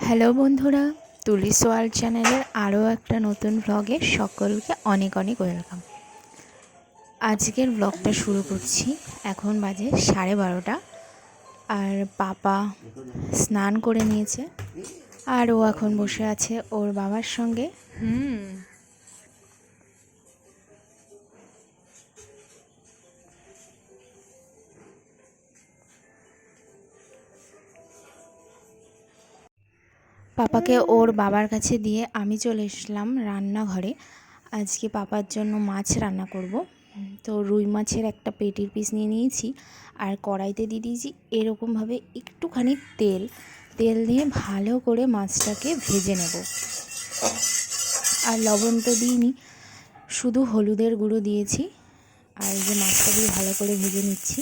Hello বন্ধুরা, তুলিস world চ্যানেলের আরও একটা নতুন ব্লগে সকলকে অনেক অনেক ওয়েলকাম। আজকের ব্লগটা শুরু করছি। এখন বাজে 12:30 আর পাপা স্নান করে নিয়েছে আর ও এখন বসে আছে ওর বাবার সঙ্গে। পাপাকে ওর বাবার কাছে দিয়ে আমি চলে এসলাম রান্নাঘরে। আজকে পাপার জন্য মাছ রান্না করব। তো রুই মাছের একটা পেটির পিস নিয়ে নিয়েছি আর কড়াইতে দিয়ে দিয়েছি এরকমভাবে একটুখানি তেল দিয়ে ভালো করে মাছটাকে ভেজে নেব। আর লবণ তো দিইনি, শুধু হলুদের গুঁড়ো দিয়েছি। আর এই যে মাছটা দিয়ে ভালো করে ভেজে নিচ্ছি।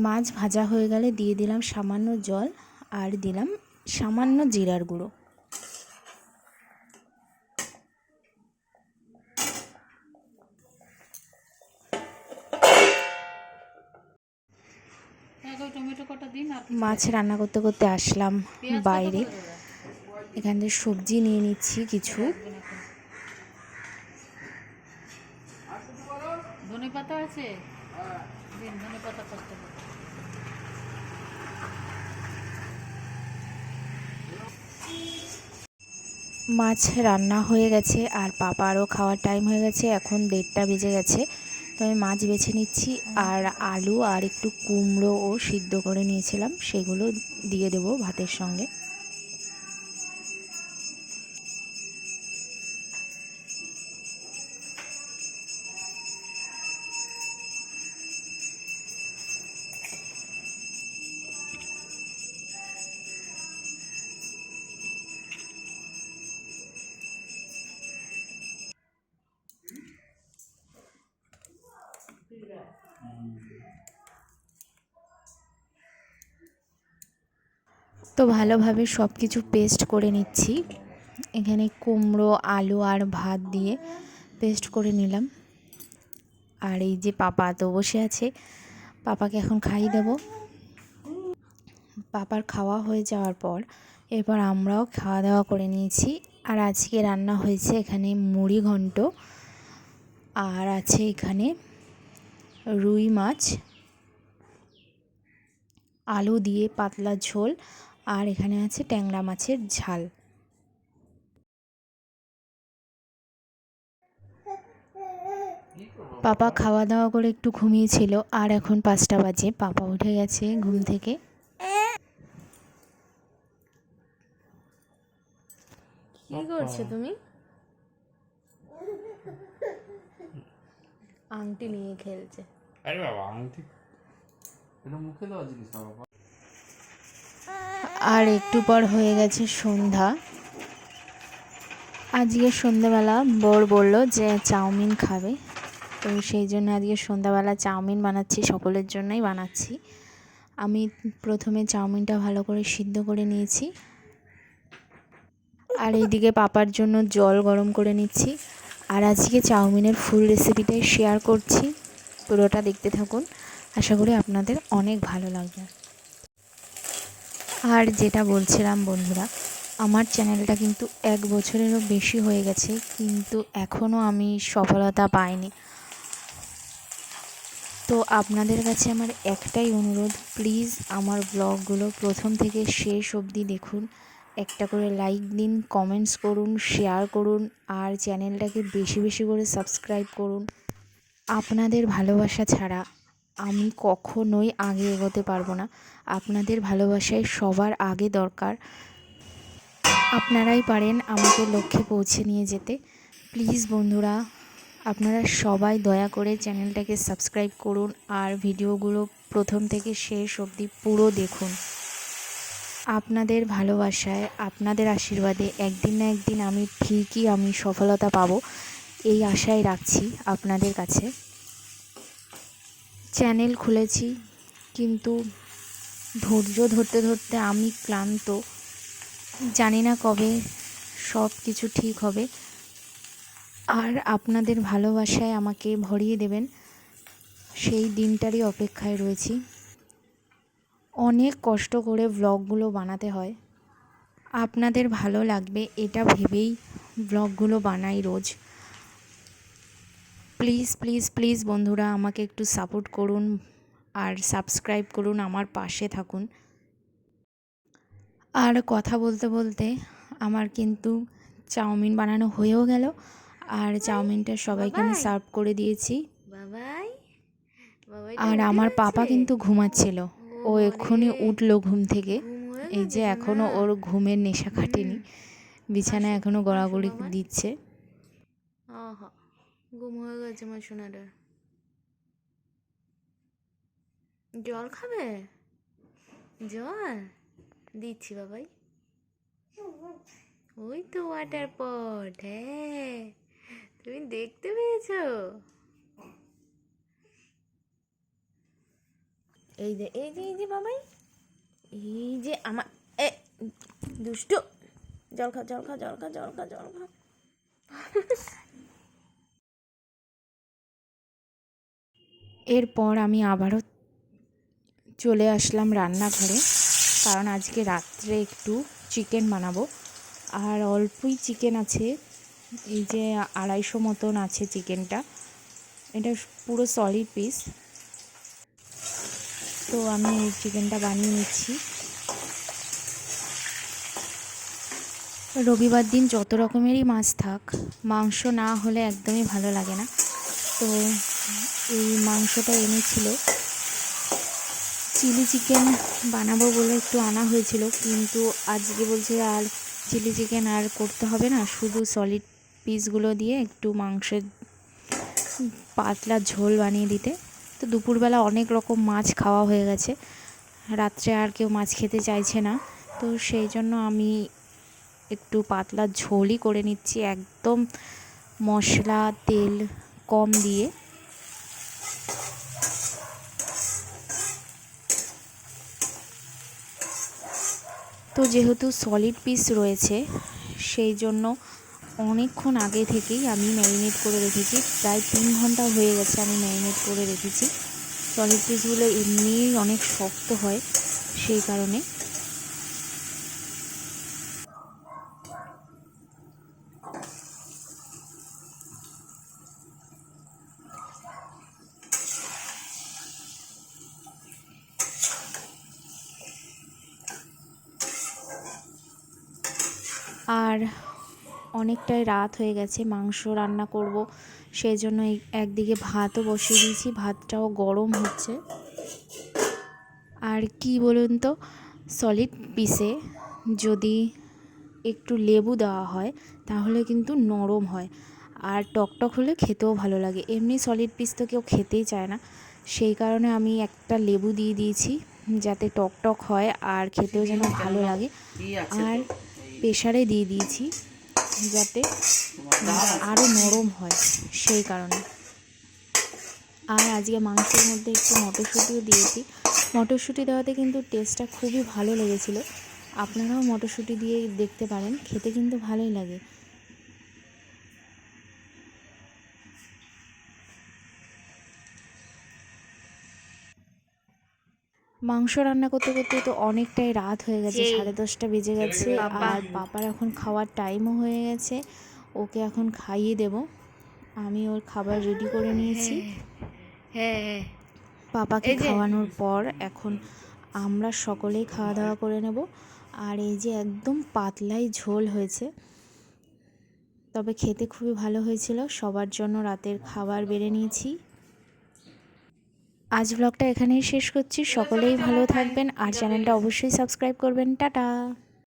মাছ ভাজা হয়ে গেলে দিয়ে দিলাম সামান্য জল আর দিলাম সামান্য জিরার গুঁড়ো। মাছ রান্না করতে করতে আসলাম বাইরে। এখান থেকে সবজি নিয়ে নিচ্ছি কিছু। ধনেপাতা আছে, ধনেপাতা করতে হবে। মাছ রান্না হয়ে গেছে আর পাপারও খাওয়ার টাইম হয়ে গেছে, এখন 1:30 বেজে গেছে। তো আমি মাছ বেছে নিচ্ছি আর আলু আর একটু কুমড়োও সিদ্ধ করে নিয়েছিলাম, সেগুলো দিয়ে দেবো ভাতের সঙ্গে। তো ভালোভাবে সব কিছু পেস্ট করে নিচ্ছি। এখানে কুমড়ো, আলু আর ভাত দিয়ে পেস্ট করে নিলাম। আর এই যে পাপা তো বসে আছে, পাপাকে এখন খাইয়ে দেব। পাপার খাওয়া হয়ে যাওয়ার পর এরপর আমরাও খাওয়া দাওয়া করে নিয়েছি। আর আজকে রান্না হয়েছে এখানে মুড়ি ঘন্ট, আর আছে এখানে রুই মাছ, আলু দিয়ে পাতলা ঝোল, আর এখানে আছে ট্যাংরা মাছের ঝাল। পাপা খাওয়া দাওয়া করে একটু ঘুমিয়েছিল আর এখন 5টা বাজে, পাপা উঠে গেছে ঘুম থেকে। কি করছো তুমি? আংটি নিয়ে খেলছে। আরে বাবা, আংটি এটা মুখে দেওয়া জিনিস না বাবা। আর একটু পর হয়ে গেছে সন্ধ্যা। আজকে সন্ধ্যাবেলা বর বলল যে চাউমিন খাবে, তো সেই জন্য আজকে সন্ধ্যাবেলা চাউমিন বানাচ্ছি, সকলের জন্যই বানাচ্ছি। আমি প্রথমে চাউমিনটা ভালো করে সিদ্ধ করে নিয়েছি আর এইদিকে পাপার জন্য জল গরম করে নিচ্ছি। আর আজকে চাউমিনের ফুল রেসিপিটাই শেয়ার করছি, পুরোটা দেখতে থাকুন, আশা করি আপনাদের অনেক ভালো লাগবে। আর যেটা বলছিলাম বন্ধুরা, আমার চ্যানেলটা কিন্তু 1 বছরেরও বেশি হয়ে গেছে, কিন্তু এখনও আমি সফলতা পাইনি। তো আপনাদের কাছে আমার একটাই অনুরোধ, প্লিজ আমার ব্লগগুলো প্রথম থেকে শেষ অবধি দেখুন, একটা করে লাইক দিন, কমেন্টস করুন, শেয়ার করুন আর চ্যানেলটাকে বেশি বেশি করে সাবস্ক্রাইব করুন। আপনাদের ভালোবাসা ছাড়া আমি কখনোই আগে এগোতে পারবো না। আপনাদের ভালোবাসাই সবার আগে দরকার। আপনারাই পারেন আমাকে লক্ষ্যে পৌঁছে নিয়ে যেতে। প্লিজ বন্ধুরা, আপনারা সবাই দয়া করে চ্যানেলটাকে সাবস্ক্রাইব করুন আর ভিডিওগুলো প্রথম থেকে শেষ অবধি পুরো দেখুন। আপনাদের ভালোবাসায়, আপনাদের আশীর্বাদে একদিন না একদিন আমি সফলতা পাবো, এই আশাই রাখছি আপনাদের কাছে। চ্যানেল খুলেছি কিন্তু ধৈর্য ধরতে ধরতে আমি ক্লান্ত, জানি না কবে সব কিছু ঠিক হবে। আর আপনাদের ভালোবাসায় আমাকে ভরিয়ে দেবেন, সেই দিনটারই অপেক্ষায় রয়েছি। অনেক কষ্ট করে ব্লগগুলো বানাতে হয়, আপনাদের ভালো লাগবে এটা ভেবেই ব্লগগুলো বানাই রোজ। প্লিজ প্লিজ প্লিজ বন্ধুরা, আমাকে একটু সাপোর্ট করুন আর সাবস্ক্রাইব করুন, আমার পাশে থাকুন। আর কথা বলতে বলতে আমার কিন্তু চাউমিন বানানো হয়েও গেল, আর চাউমিনটা সবাইকে আমি সার্ভ করে দিয়েছি। বাবাই বাবাই আর আমার পাপা কিন্তু ঘুমাচ্ছিল, ও এক্ষুনি উঠলো ঘুম থেকে। এই যে এখনও ওর ঘুমের নেশা কাটেনি, বিছানায় এখনও গড়াগড়ি দিচ্ছে। আহা, ঘুম হয়ে গেছে আমার সোনাটা। জল খাবে? জল দিচ্ছি বাবাই। ওই তো ওয়াটার পট, হ্যাঁ তুমি দেখতে পেয়েছো? এই যে এই যে এই যে বাবাই, এই যে আমার এ দুষ্টু, জল খা জল খা জল খা জল খা জল খা। এরপর আমি আবারও চলে আসলাম রান্নাঘরে, কারণ আজকে রাত্রে একটু চিকেন বানাবো। আর অল্পই চিকেন আছে, এই যে 250 মতন আছে চিকেনটা, এটা পুরো সলিড পিস। তো আমি এই চিকেনটা বানিয়ে নিচ্ছি। রবিবার দিন যত রকমেরই মাছ থাক, মাংস না হলে একদমই ভালো লাগে না। তো এই মাংসটা এনেছিল, চিলি চিকেন বানাবো বলে একটু আনা হয়েছিল, কিন্তু আজকে বলছে আর চিলি চিকেন আর করতে হবে না, শুধু সলিড পিসগুলো দিয়ে একটু মাংসের পাতলা ঝোল বানিয়ে দিতে। তো দুপুরবেলা অনেক রকম মাছ খাওয়া হয়ে গেছে, রাত্রে আর কেউ মাছ খেতে চাইছে না, তো সেই জন্য আমি একটু পাতলা ঝোলই করে নিচ্ছি, একদম মশলা তেল কম দিয়ে। তো যেহেতু সলিড পিস রয়েছে, সেই জন্য অনেকক্ষণ আগে থেকেই আমি ম্যারিনেট করে রেখেছি, প্রায় 3 ঘন্টা হয়ে গেছে আমি ম্যারিনেট করে রেখেছি। সলিড পিসগুলো এমনিই অনেক শক্ত হয়, সেই কারণে। আর অনেকটাই রাত হয়ে গেছে, মাংস রান্না করব, সেই জন্য একদিকে ভাতও বসিয়ে দিয়েছি, ভাতটাও গরম হচ্ছে। আর কি বলুন তো, সলিড পিসে যদি একটু লেবু দেওয়া হয় তাহলে কিন্তু নরম হয়, আর টকটক হলে খেতেও ভালো লাগে। এমনি সলিড পিস তো কেউ খেতেই চায় না, সেই কারণে আমি একটা লেবু দিয়ে দিয়েছি যাতে টকটক হয় আর খেতেও যেন ভালো লাগে। আর প্রেসারে দিয়ে দিয়েছি যাতে আরও নরম হয়, সেই কারণে। আর আজকে মাংসের মধ্যে একটু মটরশুঁটিও দিয়েছি, মটরশুঁটি দেওয়াতে কিন্তু টেস্টটা খুবই ভালো লেগেছিল। আপনারাও মটরশুঁটি দিয়ে দেখতে পারেন, খেতে কিন্তু ভালোই লাগে। মাংস রান্না করতে করতে তো অনেকটাই রাত হয়ে গেছে, 10:30 বেজে গেছে, আর পাপার এখন খাওয়ার টাইমও হয়ে গেছে, ওকে এখন খাইয়ে দেব। আমি ওর খাবার রেডি করে নিয়েছি। হ্যাঁ পাপাকে খাওয়ানোর পর এখন আমরা সকলেই খাওয়া দাওয়া করে নেব। আর এই যে একদম পাতলাই ঝোল হয়েছে, তবে খেতে খুবই ভালো হয়েছিল। সবার জন্য রাতের খাবার বেড়ে নিয়েছি। আজ ব্লগটা এখানেই শেষ করছি, সকলেই ভালো থাকবেন আর চ্যানেলটা অবশ্যই সাবস্ক্রাইব করবেন। টাটা।